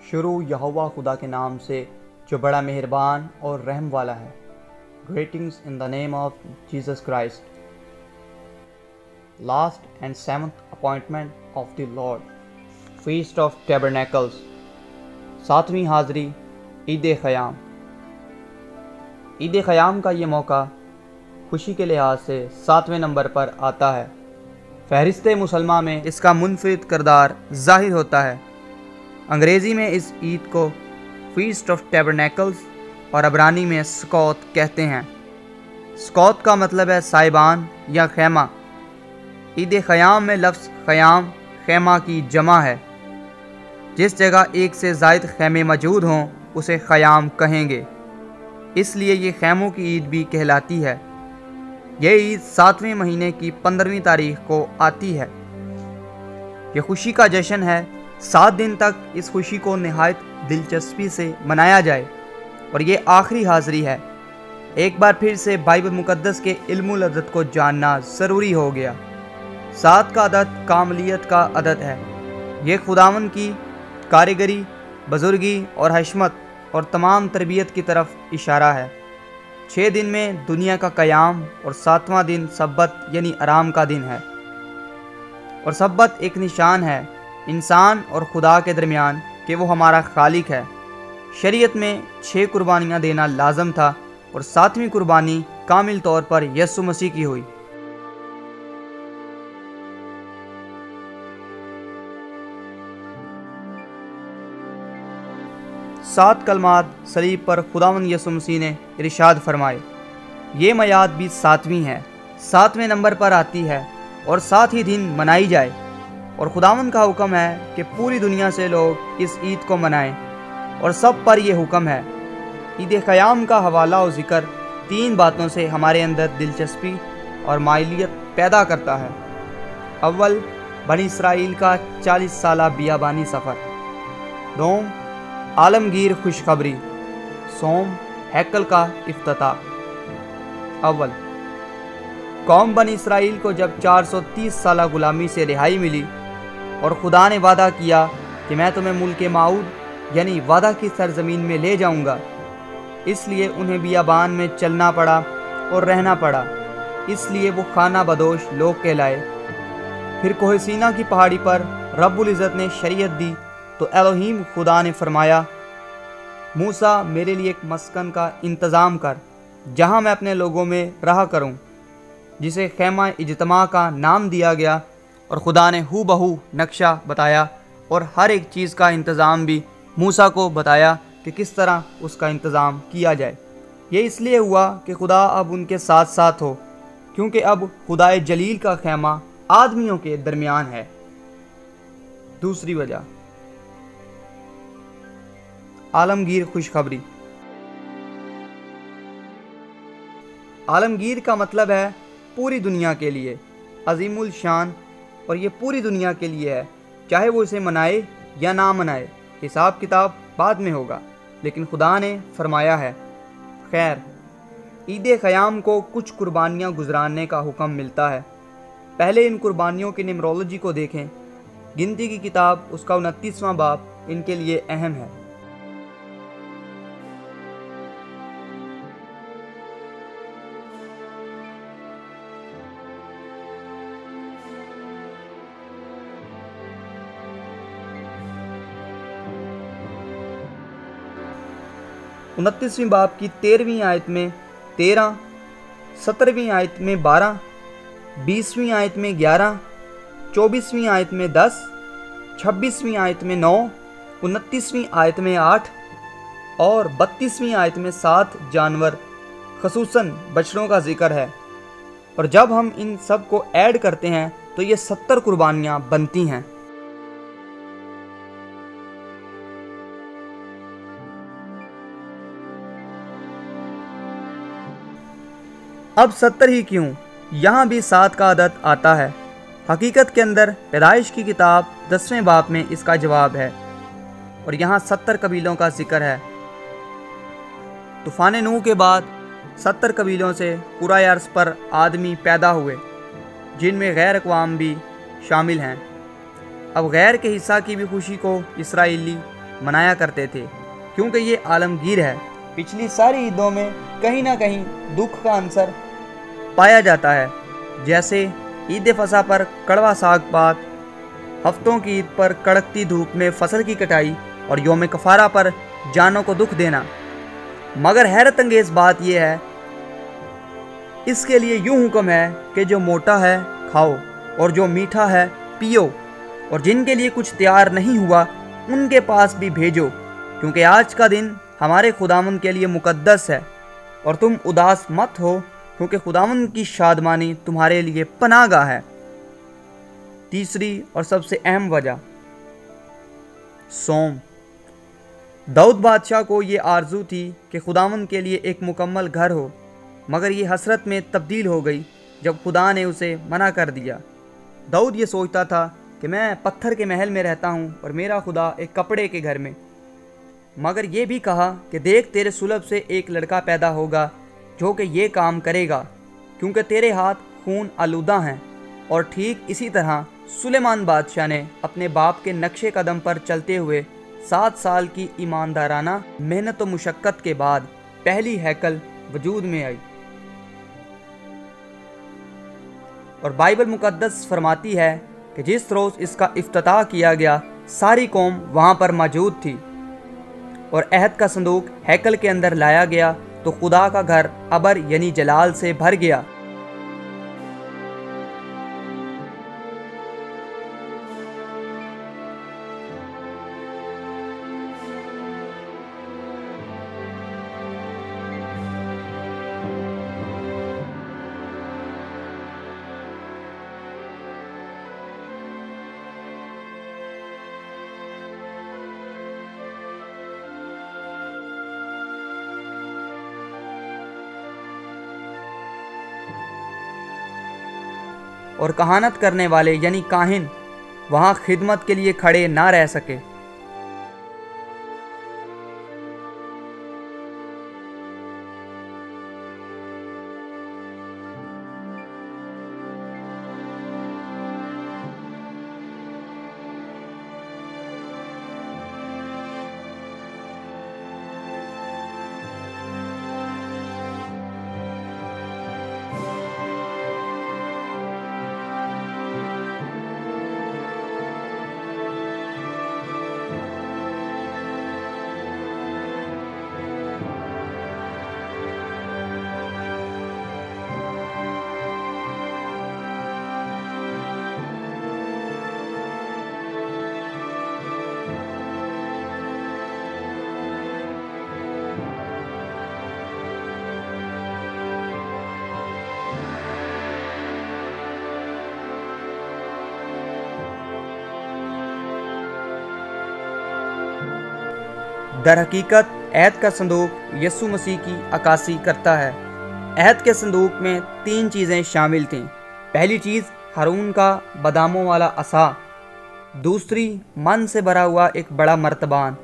شروع یہوہ خدا کے نام سے جو بڑا مہربان اور رحم والا ہے۔ Greetings in the name of Jesus Christ. Last and seventh appointment of the Lord. Feast of Tabernacles. ساتویں حاضری عید خیام۔ عید خیام کا یہ موقع خوشی کے لحاظ سے 7ویں نمبر پر آتا ہے۔ فہرست مسلمہ میں اس کا منفرد کردار ظاہر ہوتا ہے۔ انگریزی میں اس عید کو فیسٹ آف ٹیبرنیکلز اور عبرانی میں سکوت کہتے ہیں۔ سکوت کا مطلب ہے سائبان یا خیمہ۔ عید خیام میں لفظ خیام خیمہ کی جمع ہے۔ جس جگہ ایک سے زائد خیمے موجود ہوں اسے خیام کہیں گے، اس لیے یہ خیموں کی عید بھی کہلاتی ہے۔ یہ عید 7ویں مہینے کی 15ویں تاریخ کو آتی ہے۔ یہ خوشی کا جشن ہے۔ 7 دن تک اس خوشی کو نہایت دلچسپی سے منایا جائے، اور یہ آخری حاضری ہے۔ ایک بار پھر سے بائبل مقدس کے علم العدد کو جاننا ضروری ہو گیا۔ 7 کا عدد کاملیت کا عدد ہے۔ یہ خداوند کی کاریگری، بزرگی اور حشمت اور تمام تربیت کی طرف اشارہ ہے۔ 6 دن میں دنیا کا قیام اور 7واں دن سبت یعنی آرام کا دن ہے، اور سبت ایک نشان ہے انسان اور خدا کے درمیان کہ وہ ہمارا خالق ہے۔ شریعت میں 6 قربانیاں دینا لازم تھا، اور 7ویں قربانی کامل طور پر یسوع مسیح کی ہوئی۔ سات کلمات صلیب پر خداوند یسوع مسیح نے ارشاد فرمائے۔ یہ میعاد بھی 7ویں ہے، 7ویں نمبر پر آتی ہے اور 7 ہی دن منائی جائے، اور خداوند کا حکم ہے کہ پوری دنیا سے لوگ اس عید کو منائیں، اور سب پر یہ حکم ہے۔ عید خیام کا حوالہ و ذکر 3 باتوں سے ہمارے اندر دلچسپی اور مائلیت پیدا کرتا ہے۔ اول، بنی اسرائیل کا 40 سالہ بیابانی سفر۔ دوم، عالمگیر خوشخبری۔ سوم، ہیکل کا افتتاح۔ اول، قوم بنی اسرائیل کو جب 430 سالہ غلامی سے رہائی ملی اور خدا نے وعدہ کیا کہ میں تمہیں ملک موعود یعنی وعدہ کی سرزمین میں لے جاؤں گا، اس لیے انہیں بیابان میں چلنا پڑا اور رہنا پڑا، اس لیے وہ خانہ بدوش لوگ کہلائے۔ پھر کوہ سینا کی پہاڑی پر رب العزت نے شریعت دی تو الوہیم خدا نے فرمایا، موسیٰ میرے لیے ایک مسکن کا انتظام کر جہاں میں اپنے لوگوں میں رہا کروں، جسے خیمہ اجتماع کا نام دیا گیا، اور خدا نے ہو بہو نقشہ بتایا اور ہر ایک چیز کا انتظام بھی موسیٰ کو بتایا کہ کس طرح اس کا انتظام کیا جائے۔ یہ اس لیے ہوا کہ خدا اب ان کے ساتھ ساتھ ہو، کیونکہ اب خدائے جلیل کا خیمہ آدمیوں کے درمیان ہے۔ دوسری وجہ، عالمگیر خوشخبری۔ عالمگیر کا مطلب ہے پوری دنیا کے لیے، عظیم الشان، اور یہ پوری دنیا کے لیے ہے، چاہے وہ اسے منائے یا نہ منائے۔ حساب کتاب بعد میں ہوگا، لیکن خدا نے فرمایا ہے۔ خیر، عید خیام کو کچھ قربانیاں گزارنے کا حکم ملتا ہے۔ پہلے ان قربانیوں کی نمرولوجی کو دیکھیں۔ گنتی کی کتاب اس کا 29واں باب ان کے لیے اہم ہے۔ انتیسویں باب کی 13ویں آیت میں 13، 17ویں آیت میں 12، 20ویں آیت میں 11، 24ویں آیت میں 10، 26ویں آیت میں 9، 29ویں آیت میں 8 اور 32ویں آیت میں 7 جانور خصوصاً بچڑوں کا ذکر ہے، اور جب ہم ان سب کو ایڈ کرتے ہیں تو یہ 70 قربانیاں بنتی ہیں۔ اب 70 ہی کیوں؟ یہاں بھی 7 کا عدد آتا ہے۔ حقیقت کے اندر پیدائش کی کتاب 10ویں باب میں اس کا جواب ہے، اور یہاں 70 قبیلوں کا ذکر ہے۔ طوفان نوح کے بعد 70 قبیلوں سے پورا عرض پر آدمی پیدا ہوئے، جن میں غیر اقوام بھی شامل ہیں۔ اب غیر کے حصہ کی بھی خوشی کو اسرائیلی منایا کرتے تھے، کیونکہ یہ عالمگیر ہے۔ پچھلی ساری عیدوں میں کہیں نہ کہیں دکھ کا عنصر پایا جاتا ہے، جیسے عید فصح پر کڑوا ساگ پات، ہفتوں کی عید پر کڑکتی دھوپ میں فصل کی کٹائی، اور یوم کفارہ پر جانوں کو دکھ دینا۔ مگر حیرت انگیز بات یہ ہے، اس کے لیے یوں حکم ہے کہ جو موٹا ہے کھاؤ، اور جو میٹھا ہے پیو، اور جن کے لیے کچھ تیار نہیں ہوا ان کے پاس بھی بھیجو، کیونکہ آج کا دن ہمارے خداوند کے لیے مقدس ہے۔ اور تم اداس مت ہو، کیونکہ خداوند کی شادمانی تمہارے لیے پناہ گاہ ہے۔ تیسری اور سب سے اہم وجہ، صوم۔ داؤد بادشاہ کو یہ آرزو تھی کہ خداوند کے لیے ایک مکمل گھر ہو، مگر یہ حسرت میں تبدیل ہو گئی جب خدا نے اسے منع کر دیا۔ داؤد یہ سوچتا تھا کہ میں پتھر کے محل میں رہتا ہوں اور میرا خدا ایک کپڑے کے گھر میں، مگر یہ بھی کہا کہ دیکھ تیرے صلب سے ایک لڑکا پیدا ہوگا جو کہ یہ کام کرے گا، کیونکہ تیرے ہاتھ خون آلودہ ہیں۔ اور ٹھیک اسی طرح سلیمان بادشاہ نے اپنے باپ کے نقش قدم پر چلتے ہوئے 7 سال کی ایماندارانہ محنت و مشقت کے بعد پہلی ہیکل وجود میں آئی۔ اور بائبل مقدس فرماتی ہے کہ جس روز اس کا افتتاح کیا گیا ساری قوم وہاں پر موجود تھی، اور عہد کا صندوق ہیکل کے اندر لایا گیا تو خدا کا گھر ابر یعنی جلال سے بھر گیا۔ اور کہانت کرنے والے یعنی کاہن وہاں خدمت کے لیے کھڑے نہ رہ سکے۔ در حقیقت عہد کا صندوق یسوع مسیح کی عکاسی کرتا ہے۔ عہد کے صندوق میں 3 چیزیں شامل تھیں۔ پہلی چیز ہارون کا باداموں والا عصا، دوسری من سے بھرا ہوا ایک بڑا مرتبان،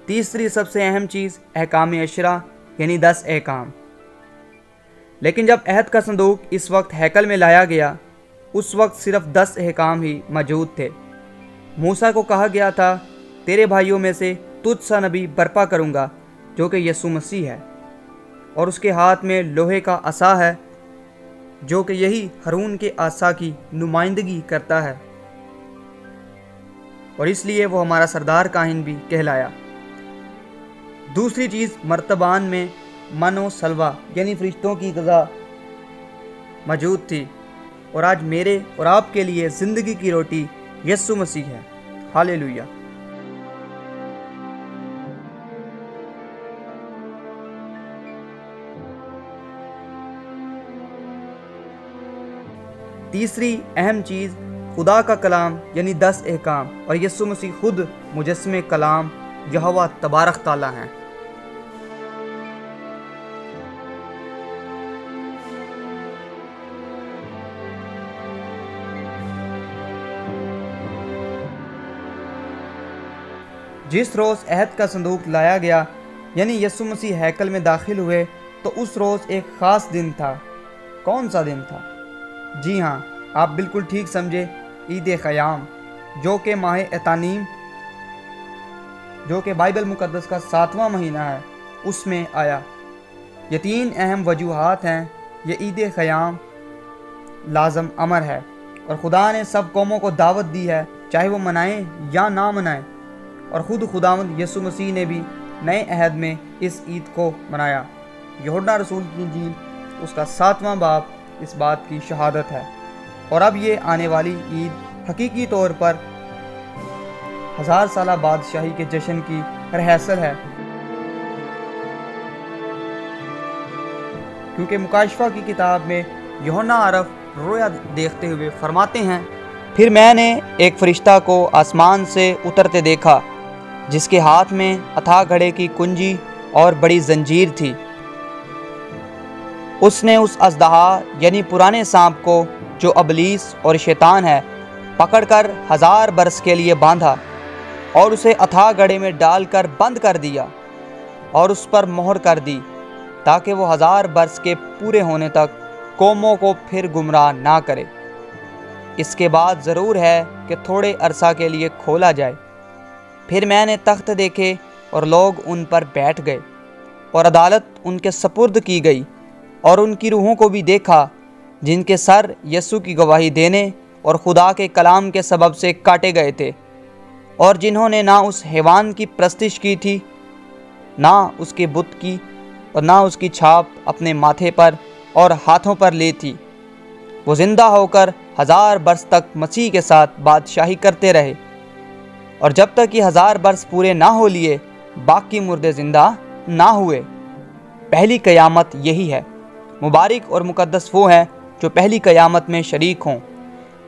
تیسری سب سے اہم چیز احکام عشرہ یعنی 10 احکام۔ لیکن جب عہد کا صندوق اس وقت ہیکل میں لایا گیا، اس وقت صرف 10 احکام ہی موجود تھے۔ موسیٰ کو کہا گیا تھا، تیرے بھائیوں میں سے تجھ سا نبی برپا کروں گا جو کہ یسوع مسیح ہے، اور اس کے ہاتھ میں لوہے کا عصا ہے جو کہ یہی ہارون کے عصا کی نمائندگی کرتا ہے، اور اس لیے وہ ہمارا سردار کاہن بھی کہلایا۔ دوسری چیز مرتبان میں من و سلوہ یعنی فرشتوں کی غذا موجود تھی، اور آج میرے اور آپ کے لیے زندگی کی روٹی یسوع مسیح ہے۔ ہاللیلویہ۔ تیسری اہم چیز خدا کا کلام یعنی 10 احکام، اور یسوع مسیح خود مجسم کلام یہوہ تبارک تعالیٰ ہیں۔ جس روز عہد کا صندوق لایا گیا یعنی یسوع مسیح ہیکل میں داخل ہوئے تو اس روز ایک خاص دن تھا۔ کون سا دن تھا؟ جی ہاں، آپ بالکل ٹھیک سمجھے، عید خیام، جو کہ ماہ اتانیم جو کہ بائبل مقدس کا 7واں مہینہ ہے، اس میں آیا۔ یہ 3 اہم وجوہات ہیں۔ یہ عید خیام لازم امر ہے، اور خدا نے سب قوموں کو دعوت دی ہے، چاہے وہ منائیں یا نہ منائیں، اور خود خداوند یسوع مسیح نے بھی نئے عہد میں اس عید کو منایا۔ یوحنا رسول کی انجیل اس کا 7واں باب اس بات کی شہادت ہے۔ اور اب یہ آنے والی عید حقیقی طور پر 1000 سالہ بادشاہی کے جشن کی ریہرسل ہے، کیونکہ مکاشفہ کی کتاب میں یوحنا عرف رویا دیکھتے ہوئے فرماتے ہیں، پھر میں نے ایک فرشتہ کو آسمان سے اترتے دیکھا، جس کے ہاتھ میں اتھا گھڑے کی کنجی اور بڑی زنجیر تھی۔ اس نے اس اژدہا یعنی پرانے سانپ کو، جو ابلیس اور شیطان ہے، پکڑ کر 1000 برس کے لیے باندھا، اور اسے اتھا گھڑے میں ڈال کر بند کر دیا، اور اس پر مہر کر دی، تاکہ وہ 1000 برس کے پورے ہونے تک قوموں کو پھر گمراہ نہ کرے۔ اس کے بعد ضرور ہے کہ تھوڑے عرصہ کے لیے کھولا جائے۔ پھر میں نے تخت دیکھے، اور لوگ ان پر بیٹھ گئے، اور عدالت ان کے سپرد کی گئی، اور ان کی روحوں کو بھی دیکھا، جن کے سر یسوع کی گواہی دینے اور خدا کے کلام کے سبب سے کاٹے گئے تھے، اور جنہوں نے نہ اس حیوان کی پرستش کی تھی، نہ اس کے بت کی، اور نہ اس کی چھاپ اپنے ماتھے پر اور ہاتھوں پر لی تھی۔ وہ زندہ ہو کر 1000 برس تک مسیح کے ساتھ بادشاہی کرتے رہے، اور جب تک یہ 1000 برس پورے نہ ہو لیے، باقی مردے زندہ نہ ہوئے۔ پہلی قیامت یہی ہے۔ مبارک اور مقدس وہ ہیں جو پہلی قیامت میں شریک ہوں۔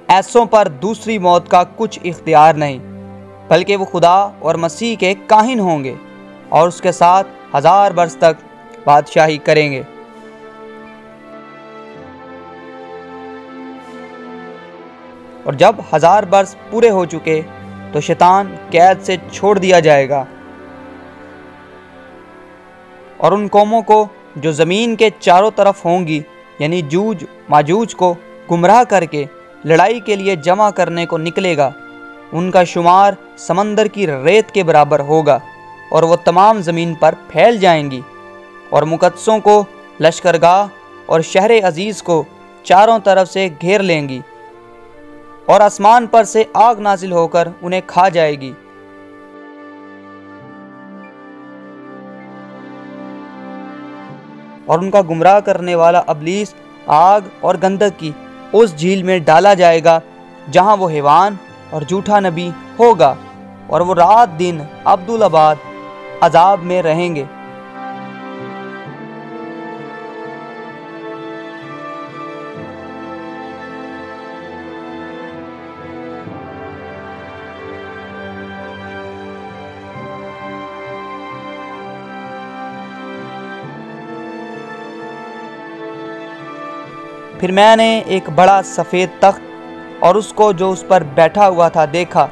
ایسوں پر دوسری موت کا کچھ اختیار نہیں، بلکہ وہ خدا اور مسیح کے کاہن ہوں گے، اور اس کے ساتھ 1000 برس تک بادشاہی کریں گے۔ اور جب 1000 برس پورے ہو چکے تو شیطان قید سے چھوڑ دیا جائے گا، اور ان قوموں کو جو زمین کے چاروں طرف ہوں گی، یعنی جوج ماجوج کو گمراہ کر کے لڑائی کے لیے جمع کرنے کو نکلے گا، ان کا شمار سمندر کی ریت کے برابر ہوگا، اور وہ تمام زمین پر پھیل جائیں گی، اور مقدسوں کو، لشکرگاہ اور شہر عزیز کو چاروں طرف سے گھیر لیں گی، اور آسمان پر سے آگ نازل ہو کر انہیں کھا جائے گی۔ اور ان کا گمراہ کرنے والا ابلیس آگ اور گندک کی اس جھیل میں ڈالا جائے گا، جہاں وہ حیوان اور جھوٹا نبی ہوگا، اور وہ رات دن ابدالآباد عذاب میں رہیں گے۔ پھر میں نے ایک بڑا سفید تخت اور اس کو جو اس پر بیٹھا ہوا تھا دیکھا،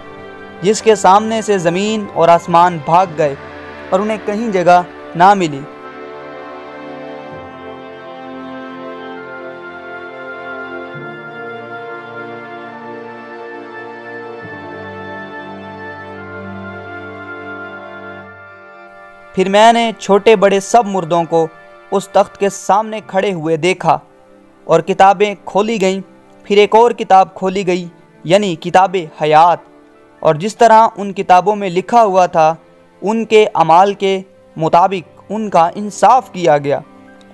جس کے سامنے سے زمین اور آسمان بھاگ گئے، اور انہیں کہیں جگہ نہ ملی۔ پھر میں نے چھوٹے بڑے سب مردوں کو اس تخت کے سامنے کھڑے ہوئے دیکھا، اور کتابیں کھولی گئیں۔ پھر ایک اور کتاب کھولی گئی، یعنی کتاب حیات، اور جس طرح ان کتابوں میں لکھا ہوا تھا، ان کے اعمال کے مطابق ان کا انصاف کیا گیا،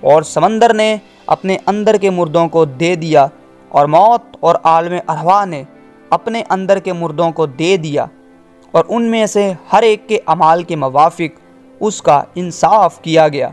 اور سمندر نے اپنے اندر کے مردوں کو دے دیا، اور موت اور عالم ارواح نے اپنے اندر کے مردوں کو دے دیا، اور ان میں سے ہر ایک کے اعمال کے موافق اس کا انصاف کیا گیا۔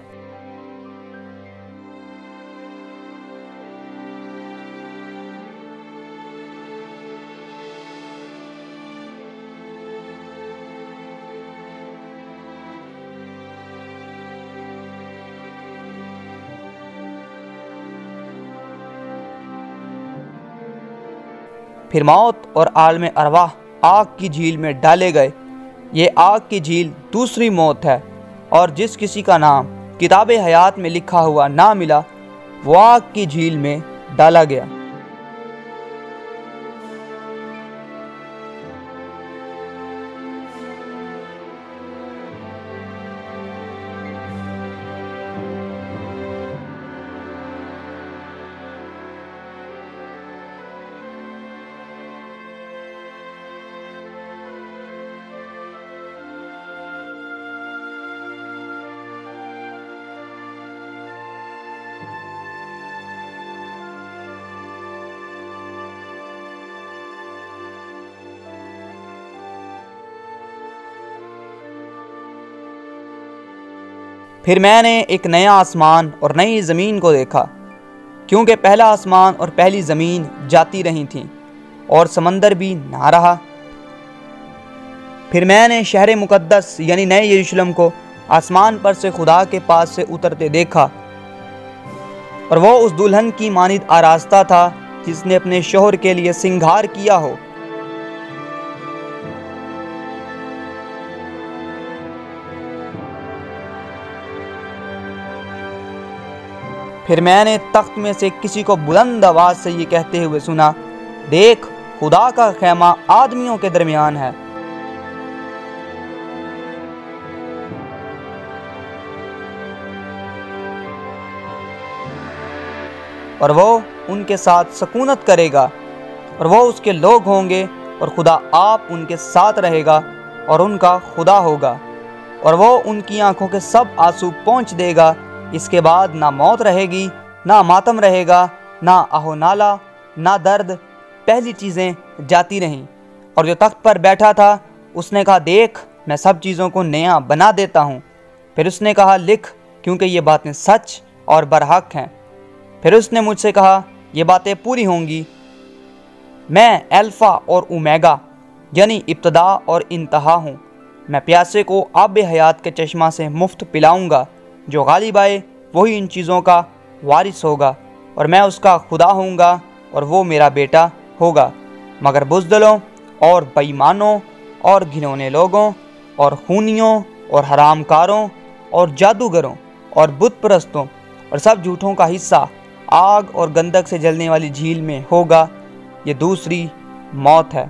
پھر موت اور عالم ارواح آگ کی جھیل میں ڈالے گئے۔ یہ آگ کی جھیل دوسری موت ہے، اور جس کسی کا نام کتاب حیات میں لکھا ہوا نہ ملا، وہ آگ کی جھیل میں ڈالا گیا۔ پھر میں نے ایک نیا آسمان اور نئی زمین کو دیکھا، کیونکہ پہلا آسمان اور پہلی زمین جاتی رہی تھیں اور سمندر بھی نہ رہا۔ پھر میں نے شہر مقدس یعنی نئے یروشلم کو آسمان پر سے خدا کے پاس سے اترتے دیکھا، اور وہ اس دلہن کی مانند آراستہ تھا جس نے اپنے شوہر کے لیے سنگھار کیا ہو۔ پھر میں نے تخت میں سے کسی کو بلند آواز سے یہ کہتے ہوئے سنا، دیکھ، خدا کا خیمہ آدمیوں کے درمیان ہے، اور وہ ان کے ساتھ سکونت کرے گا، اور وہ اس کے لوگ ہوں گے، اور خدا آپ ان کے ساتھ رہے گا اور ان کا خدا ہوگا، اور وہ ان کی آنکھوں کے سب آنسو پونچھ دے گا۔ اس کے بعد نہ موت رہے گی، نہ ماتم رہے گا، نہ آہ نالہ، نہ درد، پہلی چیزیں جاتی رہیں۔ اور جو تخت پر بیٹھا تھا اس نے کہا، دیکھ، میں سب چیزوں کو نیا بنا دیتا ہوں۔ پھر اس نے کہا، لکھ، کیونکہ یہ باتیں سچ اور برحق ہیں۔ پھر اس نے مجھ سے کہا، یہ باتیں پوری ہوں گی۔ میں الفا اور اومیگا یعنی ابتدا اور انتہا ہوں۔ میں پیاسے کو آب حیات کے چشمہ سے مفت پلاؤں گا۔ جو غالب آئے وہی ان چیزوں کا وارث ہوگا، اور میں اس کا خدا ہوں گا اور وہ میرا بیٹا ہوگا۔ مگر بزدلوں اور بے ایمانوں اور گھنونے لوگوں اور خونیوں اور حرام کاروں اور جادوگروں اور بت پرستوں اور سب جھوٹوں کا حصہ آگ اور گندک سے جلنے والی جھیل میں ہوگا۔ یہ دوسری موت ہے۔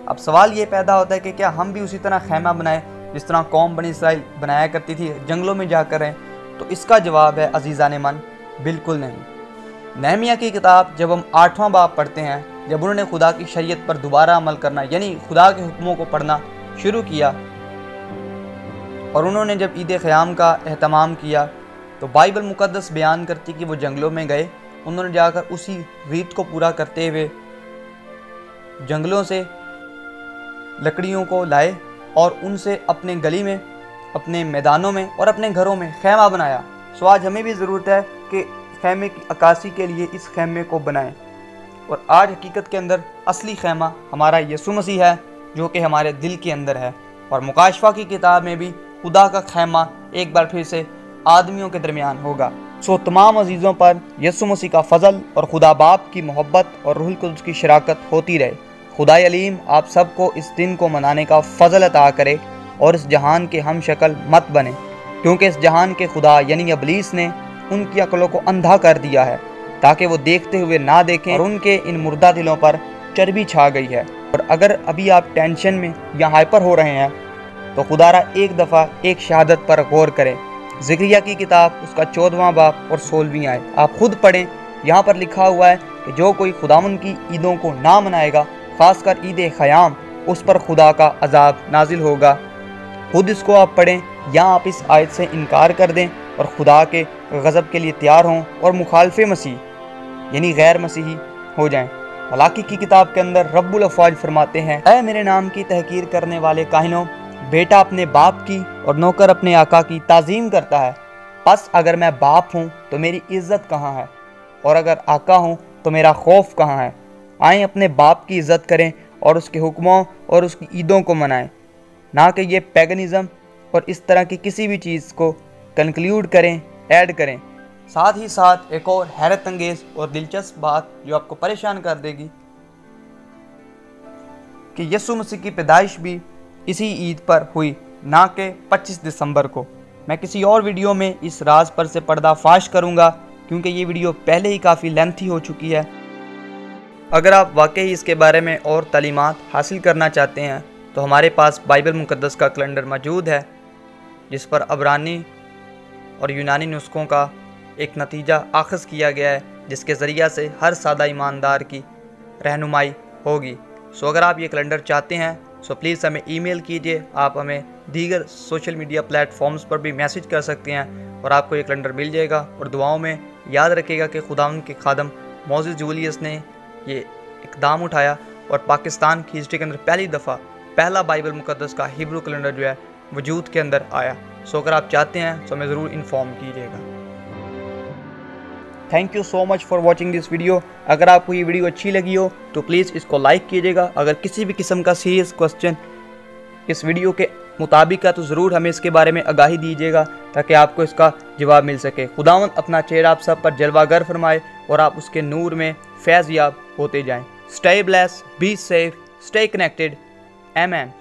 اب سوال یہ پیدا ہوتا ہے کہ کیا ہم بھی اسی طرح خیمہ بنائیں جس طرح قوم بنی اسرائیل بنایا کرتی تھی، جنگلوں میں جا کر رہیں؟ تو اس کا جواب ہے عزیزان من، بالکل نہیں۔ نہمیہ کی کتاب جب ہم 8واں باب پڑھتے ہیں، جب انہوں نے خدا کی شریعت پر دوبارہ عمل کرنا یعنی خدا کے حکموں کو پڑھنا شروع کیا، اور انہوں نے جب عید خیام کا اہتمام کیا، تو بائبل مقدس بیان کرتی کہ وہ جنگلوں میں گئے۔ انہوں نے جا کر اسی ریت کو پورا کرتے ہوئے جنگلوں سے لکڑیوں کو لائے اور ان سے اپنے گلی میں، اپنے میدانوں میں اور اپنے گھروں میں خیمہ بنایا۔ سو آج ہمیں بھی ضرورت ہے کہ خیمے کی عکاسی کے لیے اس خیمے کو بنائیں، اور آج حقیقت کے اندر اصلی خیمہ ہمارا یسوع مسیح ہے جو کہ ہمارے دل کے اندر ہے۔ اور مکاشفہ کی کتاب میں بھی خدا کا خیمہ ایک بار پھر سے آدمیوں کے درمیان ہوگا۔ سو تمام عزیزوں پر یسوع مسیح کا فضل اور خدا باپ کی محبت اور روح القدس کی شراکت ہوتی رہے۔ خدا علیم آپ سب کو اس دن کو منانے کا فضل عطا کرے اور اس جہان کے ہم شکل مت بنے، کیونکہ اس جہان کے خدا یعنی ابلیس نے ان کی عقلوں کو اندھا کر دیا ہے تاکہ وہ دیکھتے ہوئے نہ دیکھیں، اور ان کے ان مردہ دلوں پر چربی چھا گئی ہے۔ اور اگر ابھی آپ ٹینشن میں یا ہائپر ہو رہے ہیں تو خدا را ایک دفعہ ایک شہادت پر غور کریں۔ زکریا کی کتاب اس کا 14واں باب اور 16ویں آیت آپ خود پڑھیں۔ یہاں پر لکھا ہوا ہے کہ جو کوئی خداوند کی عیدوں کو نہ منائے گا، خاص کر عید خیام، اس پر خدا کا عذاب نازل ہوگا۔ خود اس کو آپ پڑھیں یا آپ اس آیت سے انکار کر دیں اور خدا کے غضب کے لیے تیار ہوں اور مخالف مسیح یعنی غیر مسیحی ہو جائیں۔ ملاکی کی کتاب کے اندر رب الافواج فرماتے ہیں، اے میرے نام کی تحقیر کرنے والے کاہنوں، بیٹا اپنے باپ کی اور نوکر اپنے آقا کی تعظیم کرتا ہے۔ پس اگر میں باپ ہوں تو میری عزت کہاں ہے، اور اگر آقا ہوں تو میرا خوف کہاں ہے؟ آئیں اپنے باپ کی عزت کریں اور اس کے حکموں اور اس کی عیدوں کو منائیں، نہ کہ یہ پیگنزم اور اس طرح کی کسی بھی چیز کو کنکلیوڈ کریں، ایڈ کریں۔ ساتھ ہی ساتھ ایک اور حیرت انگیز اور دلچسپ بات جو آپ کو پریشان کر دے گی کہ یسوع مسیح کی پیدائش بھی اسی عید پر ہوئی، نہ کہ 25 دسمبر کو۔ میں کسی اور ویڈیو میں اس راز پر سے پردہ فاش کروں گا، کیونکہ یہ ویڈیو پہلے ہی کافی لینتھی ہو چکی ہے۔ اگر آپ واقعی اس کے بارے میں اور تعلیمات حاصل کرنا چاہتے ہیں تو ہمارے پاس بائبل مقدس کا کیلنڈر موجود ہے، جس پر عبرانی اور یونانی نسخوں کا ایک نتیجہ اخذ کیا گیا ہے، جس کے ذریعہ سے ہر سادہ ایماندار کی رہنمائی ہوگی۔ سو اگر آپ یہ کیلنڈر چاہتے ہیں سو پلیز ہمیں ای میل کیجئے۔ آپ ہمیں دیگر سوشل میڈیا پلیٹ فارمز پر بھی میسج کر سکتے ہیں اور آپ کو یہ کیلنڈر مل جائے گا۔ اور دعاؤں میں یاد رکھے گا کہ خداوند کے خادم موزیس جولیس نے یہ اقدام اٹھایا اور پاکستان کی ہسٹری کے اندر پہلی دفعہ پہلا بائبل مقدس کا ہیبرو کیلنڈر جو ہے وجود کے اندر آیا. سو اگر آپ چاہتے ہیں تو ہمیں ضرور انفارم کیجیے گا. Thank you so much for watching this video. اگر آپ کو یہ ویڈیو اچھی لگی ہو تو پلیز اس کو لائک کیجیے گا. اگر کسی بھی قسم کا سیریس کوسچن اس ویڈیو کے مطابق ہے تو ضرور ہمیں اس کے بارے میں آگاہی دیجیے گا تاکہ آپ کو اس کا جواب مل سکے. خداوند اپنا چہرہ آپ سب پر جلوہ گر فرمائے اور آپ اس کے نور میں فیض یاب ہوتے جائیں. Stay blessed, be safe, stay connected. Amen.